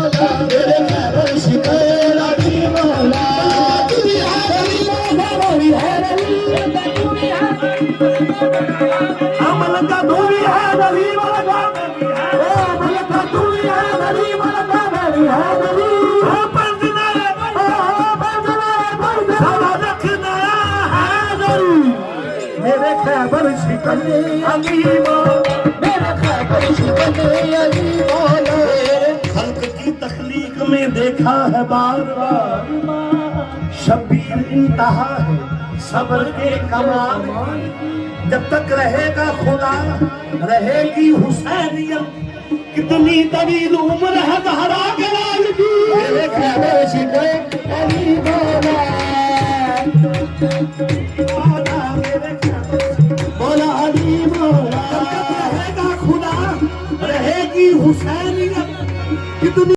मेरे खैबर शिकैर अली मौला तू ही है अली मौला तू ही है अली अमल का तू ही है अली मौला अमल का तू ही है अली मौला मेरी है अली मेरे खैबर शिकैर अली मौला मेरे खैबर शिकैर अली मौला खल्क की तख्लीक में देखा है बार बार शब्बीर इंतहा है सब्र के कमाल जब तक रहेगा खुदा रहेगी हुसैनियत कितनी तवील उम्र है ज़हरा के लाल की मेरे खैबर शिकैर अली मौला मौला अली मौला रहेगा खुदा रहेगी हुसैन